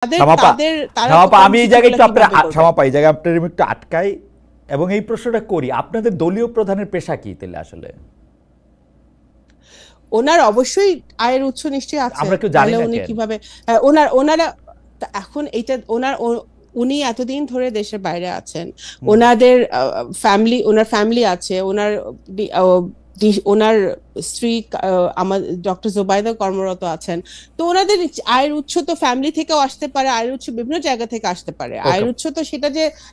তাদের শ্যামাপা, তাদের তারা তো শ্যামাপা, আমি এই জায়গায় কর্মসূচিগুলো একটু আপনার কিভাবে করবে? শ্যামাপা, এই জায়গায় আপনার একটু আটকাই এবং এই প্রশ্নটা করি, আপনাদের দলীয় প্রধানের পেশা কি তাহলে আসলে? ওনার অবশ্যই আয়ের উৎস নিশ্চয়ই আছে, আমরা কেউ জানি নাহলে না উনি কেন? কিভাবে ওনারা এখন এইটা উনি এতদিন ধরে দেশের বাইরে আছেন, হুম। ওনাদের ওনার ফ্যামিলি আছে, ওনার স্ত্রী আমার ডক্টর জোবাইদা কর্মরত আছেন। তো ওনাদের আয়ের উৎস তো ফ্যামিলি থেকেও আসতে পারে, আয়ের উৎস বিভিন্ন জায়গা থেকে আসতে পারে। ওকে। আয়ের উৎস তো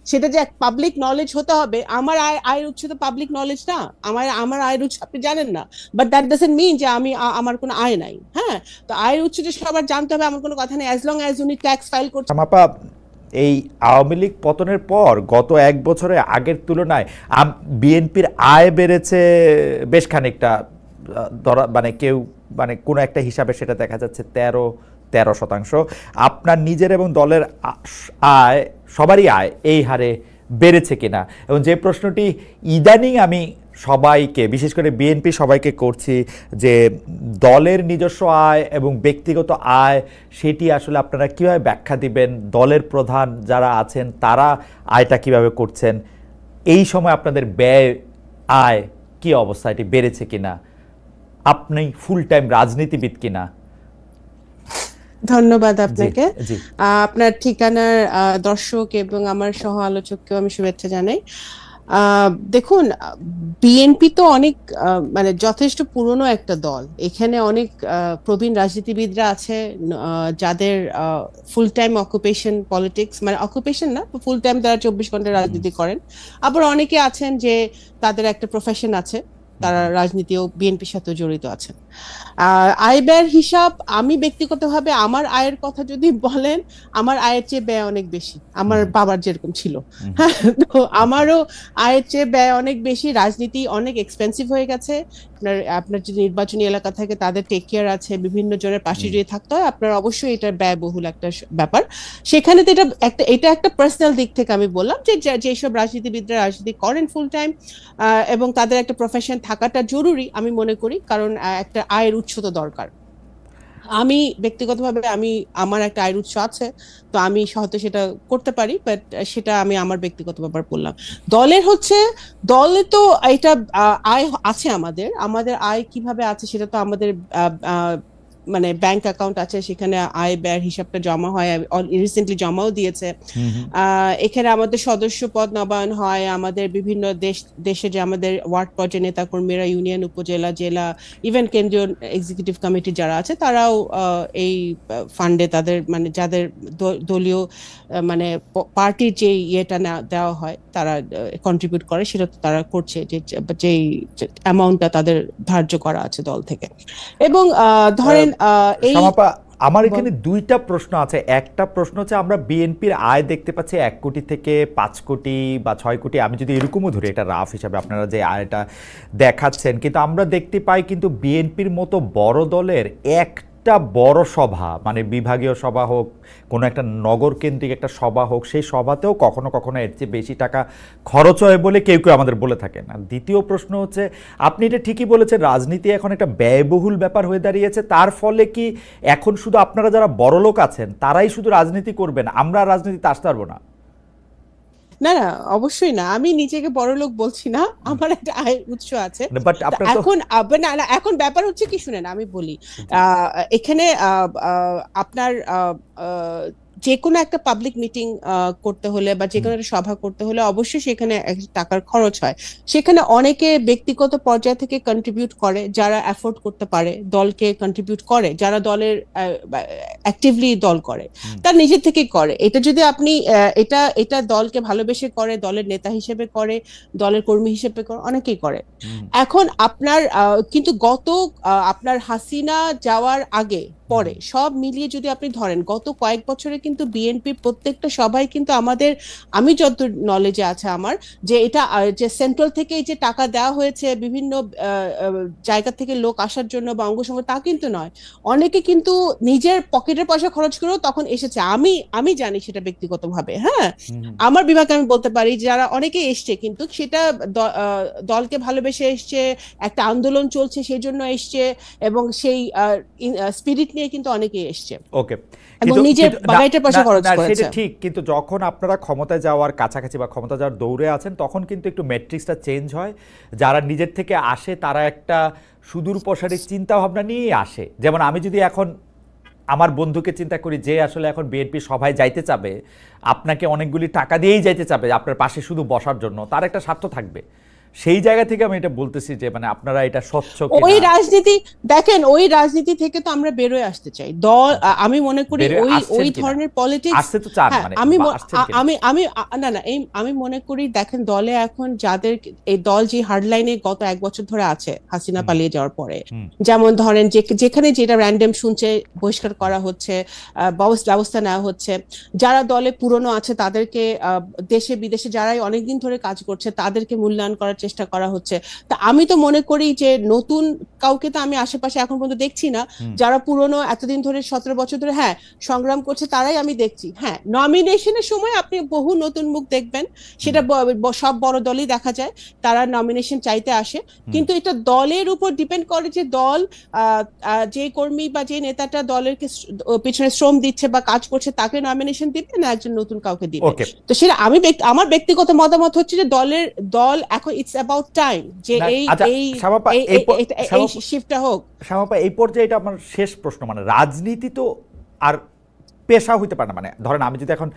সেটা যে পাবলিক নলেজ হতে হবে। আমার আয়ের উৎস তো পাবলিক নলেজ না। আমার আয়ের উৎস আপনি জানেন না, বাট দ্যাট ডাজন্ট মিন যে আমার কোনো আয় নাই। হ্যাঁ, তো আয়ের উৎসটা সবার জানতে হবে, আমার কোনো কথা নেই, অ্যাজ লং অ্যাজ উনি ট্যাক্স ফাইল করছেন। শ্যামাপা, এই আওয়ামী লীগ পতনের পর গত এক বছরে আগের তুলনায় বিএনপির আয় বেড়েছে বেশ খানিকটা। ধরা মানে কেউ মানে কোনো একটা হিসাবে সেটা দেখা যাচ্ছে 13% আপনার নিজের এবং দলের আয়, সবারই আয় এই হারে বেড়েছে কিনা, এবং যে প্রশ্নটি ইদানিং আমি সবাইকে, বিশেষ করে বিএনপি সবাইকে করছি, যে দলের নিজস্ব আয় এবং ব্যক্তিগত আয় সেটি আসলে আপনারা কিভাবে ব্যাখ্যা দিবেন? দলের প্রধান যারা আছেন তারা আয়টা কিভাবে করছেন? এই সময় আপনাদের ব্যয়, আয় কি অবস্থা, এটি বেড়েছে কিনা? আপনি ফুল টাইম রাজনীতিবিদ কিনা? ধন্যবাদ জি, আপনাকে। জি। আপনার ঠিকানার দর্শক এবং আমার সহ আলোচককেও আমি শুভেচ্ছা জানাই। দেখুন, বিএনপি তো অনেক মানে যথেষ্ট পুরনো একটা দল। এখানে অনেক প্রবীণ রাজনীতিবিদরা আছে, যাদের ফুল টাইম অকুপেশন পলিটিক্স, মানে অকুপেশন না, ফুল টাইম তারা 24 ঘন্টা রাজনীতি করেন। আবার অনেকে আছেন যে তাদের একটা প্রফেশন আছে, তারা রাজনীতি ও বিএনপির সাথে জড়িত আছেন। আয় ব্যয়ের হিসাব, আমি ব্যক্তিগতভাবে আমার আয়ের কথা যদি বলেন, আমার আয়ের চেয়ে ব্যয় অনেক বেশি, আমার বাবার যেরকম ছিল। হ্যাঁ, তো আমারও আয়ের চেয়ে ব্যয় অনেক বেশি। রাজনীতি অনেক এক্সপেন্সিভ হয়ে গেছে। আপনার যদি নির্বাচনী এলাকা থাকে, তাদের টেক কেয়ার আছে, বিভিন্ন জনের পাশে যদি থাকতে হয়, আপনার অবশ্যই এটা ব্যয়বহুল একটা ব্যাপার। সেখানে তো এটা একটা পার্সোনাল দিক থেকে আমি বললাম যে যেসব রাজনীতিবিদরা রাজনীতি করেন ফুল টাইম এবং তাদের একটা প্রফেশন থাকাটা জরুরি আমি মনে করি, কারণ একটা আয়ের উৎস তো দরকার। আমি ব্যক্তিগতভাবে আমার একটা আয়ের উৎস আছে, তো আমি হয়তো সেটা করতে পারি, বাট সেটা আমি আমার ব্যক্তিগত ব্যাপার বললাম। দলে তো এটা আয় আছে, আমাদের আমাদের আয় কিভাবে আছে সেটা তো আমাদের মানে ব্যাংক অ্যাকাউন্ট আছে, সেখানে আয় ব্যয়ের হিসাবটা জমা হয়, রিসেন্টলি জমাও দিয়েছে। এখানে আমাদের সদস্য পদ নবায়ন হয়, আমাদের বিভিন্ন দেশে যে আমাদের ওয়ার্ড পর্যায়ে নেতা কর্মীরা, ইউনিয়ন, উপজেলা, জেলা, ইভেন কেন্দ্রীয় এক্সিকিউটিভ কমিটি যারা আছে, তারাও এই ফান্ডে তাদের মানে যাদের দলীয় মানে পার্টির যে ইয়েটা দেওয়া হয়, তারা কন্ট্রিবিউট করে, সেটা তো তারা করছে, যেই অ্যামাউন্টটা তাদের ধার্য করা আছে দল থেকে। এবং ধরেন এই শ্যামাপা, আমার এখানে দুইটা প্রশ্ন আছে। একটা প্রশ্ন হচ্ছে, আমরা বিএনপির আয় দেখতে পাচ্ছি 1 কোটি থেকে 5 কোটি বা 6 কোটি, আমি যদি এরকমও ধরি, এটা রাফ হিসাবে আপনারা যে আয়টা দেখাচ্ছেন, কিন্তু আমরা দেখতে পাই কিন্তু বিএনপির মতো বড় দলের একটা বড় সভা, মানে বিভাগীয় সভা হোক, কোনো একটা নগর কেন্দ্রিক একটা সভা হোক, সেই সভাতেও কখনো কখনো এর চেয়ে বেশি টাকা খরচ হয় বলে কেউ কেউ আমাদের বলে থাকেন। আর দ্বিতীয় প্রশ্ন হচ্ছে, আপনি এটা ঠিকই বলেছেন, রাজনীতি এখন একটা ব্যয়বহুল ব্যাপার হয়ে দাঁড়িয়েছে। তার ফলে কি এখন শুধু আপনারা যারা বড়লোক আছেন তারাই শুধু রাজনীতি করবেন, আমরা রাজনীতিতে আসতে পারবো না? না, না, অবশ্যই না। আমি নিজেকে বড়লোক বলছি না, আমার একটা আয়ের উৎস আছে। বাট আপনার তো এখন না, না, এখন ব্যাপার হচ্ছে কি, শুনেন আমি বলি। এখানে আপনার যে কোনো একটা পাবলিক মিটিং করতে হলে বা যে কোনো একটা সভা করতে হলে অবশ্যই সেখানে টাকার খরচ হয়। সেখানে অনেকে ব্যক্তিগত পর্যায় থেকে কন্ট্রিবিউট করে, যারা অ্যাফোর্ড করতে পারে, দলকে কন্ট্রিবিউট করে, যারা দলের অ্যাক্টিভলি দল করে, তার নিজের থেকেই করে। এটা যদি আপনি এটা এটা দলকে ভালোবেসে করে, দলের নেতা হিসেবে করে, দলের কর্মী হিসেবে করে, অনেকেই করে। এখন আপনার কিন্তু আপনার হাসিনা যাওয়ার আগে পরে সব মিলিয়ে যদি আপনি ধরেন, গত কয়েক বছরে কিন্তু বিএনপি প্রত্যেকটা সবাই কিন্তু আমি যত নলেজে আছে আমার, যে এটা যে সেন্ট্রাল থেকে যে টাকা দেওয়া হয়েছে বিভিন্ন জায়গা থেকে লোক আসার জন্য বা অঙ্গসঙ্গ, তা কিন্তু নয়। অনেকে কিন্তু নিজের পকেটের পয়সা খরচ করেও তখন এসেছে। আমি জানি সেটা ব্যক্তিগতভাবে। হ্যাঁ, আমার বিভাগে আমি বলতে পারি যারা অনেকে এসছে, কিন্তু সেটা দলকে ভালোবেসে এসছে, একটা আন্দোলন চলছে সেই জন্য এসছে, এবং সেই স্পিরিট নিয়ে কিন্তু অনেকেই এসছে ওকে, এবং নিজের বাগাইটার পয়সা খরচ করেছে। সেটা ঠিক, কিন্তু যখন আপনারা ক্ষমতায় যাওয়ার কাছাকাছি বা ক্ষমতা যাওয়ার দৌড়ে আছেন তখন কিন্তু একটু ম্যাট্রিক্সটা চেঞ্জ হয়। যারা নিজের থেকে আসে তারা একটা সুদূর প্রসারী চিন্তা ভাবনা নিয়েই আসে। যেমন আমি যদি এখন আমার বন্ধুকে চিন্তা করি যে আসলে এখন বিএনপি সভায় যাইতে চাবে, আপনাকে অনেকগুলি টাকা দিয়েই যাইতে চাবে আপনার পাশে শুধু বসার জন্য, তার একটা স্বার্থ থাকবে। সেই জায়গা থেকে আমি এটা বলতেছি যে মানে আপনারা এটা স্বচ্ছ ওই রাজনীতি দেখেন, ওই রাজনীতি থেকে তো আমরা বেরোয় আসতে চাই। দল আমি মনে করি ওই ধরনের পলিটিক্স আসতে তো চান, মানে আমি মনে করি দেখেন দলে এখন যাদের এই দল যে হার্ডলাইনে গত 1 বছর ধরে আছে হাসিনা পালিয়ে যাওয়ার পরে, যেমন ধরেন যেখানে যেটা র্যান্ডম শুনছে বহিষ্কার করা হচ্ছে, ব্যবস্থা নেওয়া হচ্ছে। যারা দলে পুরনো আছে তাদেরকে দেশে বিদেশে যারাই অনেকদিন ধরে কাজ করছে তাদেরকে মূল্যায়ন করার চেষ্টা করা হচ্ছে। তা আমি তো মনে করি যে নতুন কাউকে তো আমি আশেপাশে এখন পর্যন্ত দেখছি না। যারা পুরনো এতদিন ধরে 17 বছর ধরে সংগ্রাম করছে তারাই আমি দেখছি। নমিনেশনের সময় আপনি বহু নতুন মুখ দেখবেন, সেটা সব বড় দলই দেখা যায়, তারা নমিনেশন চাইতে আসে। কিন্তু এটা দলের উপর ডিপেন্ড করে যে দল যে কর্মী বা যে নেতাটা দলের পিছনে শ্রম দিচ্ছে বা কাজ করছে তাকে নমিনেশন দিবে না একজন নতুন কাউকে দিবে। তো সেটা আমার ব্যক্তিগত মতামত হচ্ছে যে দল এখন ইটস অ্যাবাউট টাইম যে এই শিফটটা হোক। শ্যামাপা, এই পর্যায়ে এটা আমার শেষ প্রশ্ন, মানে রাজনীতি তো আর পেশা হইতে পারে না। মানে ধরেন আমি যদি এখন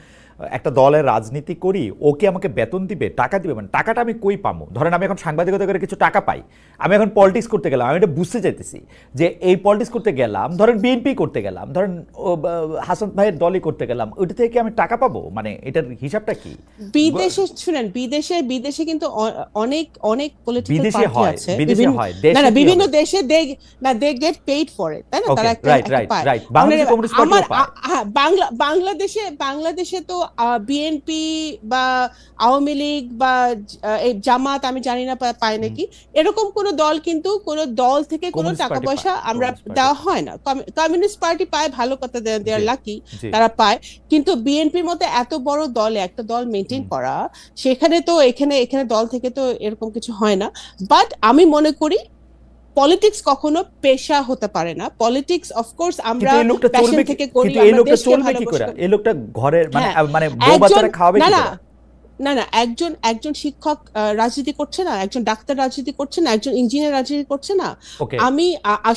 একটা দলের রাজনীতি করি, ওকে আমাকে বেতন দিবে, টাকা দিবে, মানে টাকাটা আমি কই পাবো? ধরেন আমি এখন সাংবাদিকতা করে কিছু টাকা পাই, আমি এখন পলিটিক্স করতে গেলাম, আমি এটা বুঝতে চাইতেছি যে এই পলিটিক্স করতে গেলাম, ধরেন বিএনপি করতে গেলাম, ধরেন হাসান ভাইয়ের দলই করতে গেলাম, ওইটা থেকে আমি টাকা পাবো, মানে এটার হিসাবটা কি? বিদেশে শুনেন, বিদেশে কিন্তু অনেক অনেক পলিটিক্যাল পার্টি আছে, বিভিন্ন দেশে they get paid for it, তাই না? তারা বাংলাদেশে তো বিএনপি বা আওয়ামী লীগ বা এই জামাত আমি জানি না পায় নাকি, এরকম কোন দল কিন্তু কোন দল থেকে কোনো টাকা পয়সা আমরা দেওয়া হয় না। কমিউনিস্ট পার্টি পায়, ভালো কথা, দেয়ার লাকি, তারা পায়। কিন্তু বিএনপির মতো এত বড় দলে একটা দল মেনটেন করা, সেখানে তো এখানে দল থেকে তো এরকম কিছু হয় না। বাট আমি মনে করি পলিটিক্স কখনো পেশা হতে পারে না। পলিটিক্স অফকোর্স আমরা প্যাশন থেকে করি। এই লোকটা চলবে কি করে? এই লোকটা ঘরের মানে বউ বাচ্চারা খাওয়াবে কি করে? না, একজন শিক্ষক রাজনীতি করছে না, একজন ডাক্তার রাজনীতি করছে না, একজন ইঞ্জিনিয়ার রাজনীতি করছে না, আমি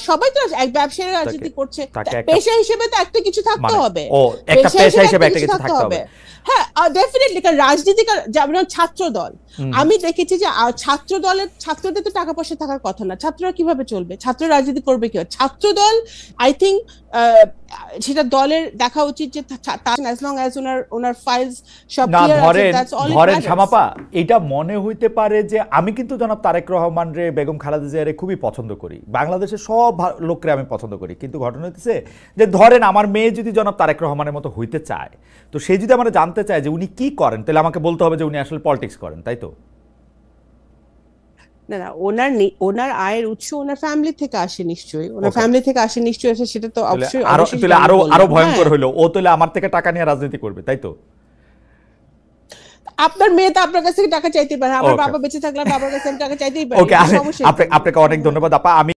সবাই তো এক ব্যবসায়ী রাজনীতি করছে। পেশা হিসেবে তো একটা কিছু থাকতে হবে, পেশা হিসেবে একটা কিছু থাকতে হবে। হ্যাঁ, ডেফিনেটলি। কারণ রাজনীতি, যেমন ছাত্র দল, আমি দেখেছি যে ছাত্রদের তো টাকা পয়সা থাকার কথা না, ছাত্ররা কিভাবে চলবে, ছাত্র রাজনীতি করবে কিভাবে? ছাত্র দল আই থিঙ্ক সেটা দলের দেখা উচিত যে as long as ওনার ফাইলস সব ক্লিয়ার আছে, দ্যাটস অল। ধরেন শামাপা, এটা মনে হইতে পারে যে আমি কিন্তু জনাব তারেক রহমান রে, বেগম খালেদা জিয়ারে খুবই পছন্দ করি, বাংলাদেশের সব লোকরে আমি পছন্দ করি, কিন্তু ঘটনা হচ্ছে যে ধরেন আমার মেয়ে যদি জনাব তারেক রহমানের মতো হইতে চায়, তো সে যদি আমরা জানতে চায় যে উনি কি করেন, তাহলে আমাকে বলতে হবে যে উনি আসলে পলিটিক্স করেন, তাই তো? না, ওনার আয়ের উৎস ওনার ফ্যামিলি থেকে আসে নিশ্চয়ই, ওনার ফ্যামিলি থেকে আসে নিশ্চয়ই, সেটা তো অবশ্যই। আরো ভয়ঙ্কর হলো, ও তাহলে আমার থেকে টাকা নিয়ে রাজনীতি করবে, তাই তো? আপনার মেয়ে তো আপনার কাছ থেকে টাকা চাইতে পারে, আমার বাবা বেঁচে থাকলে বাবার কাছে টাকা চাইতেই পারে। আপনাকে অনেক ধন্যবাদ আপা। আমি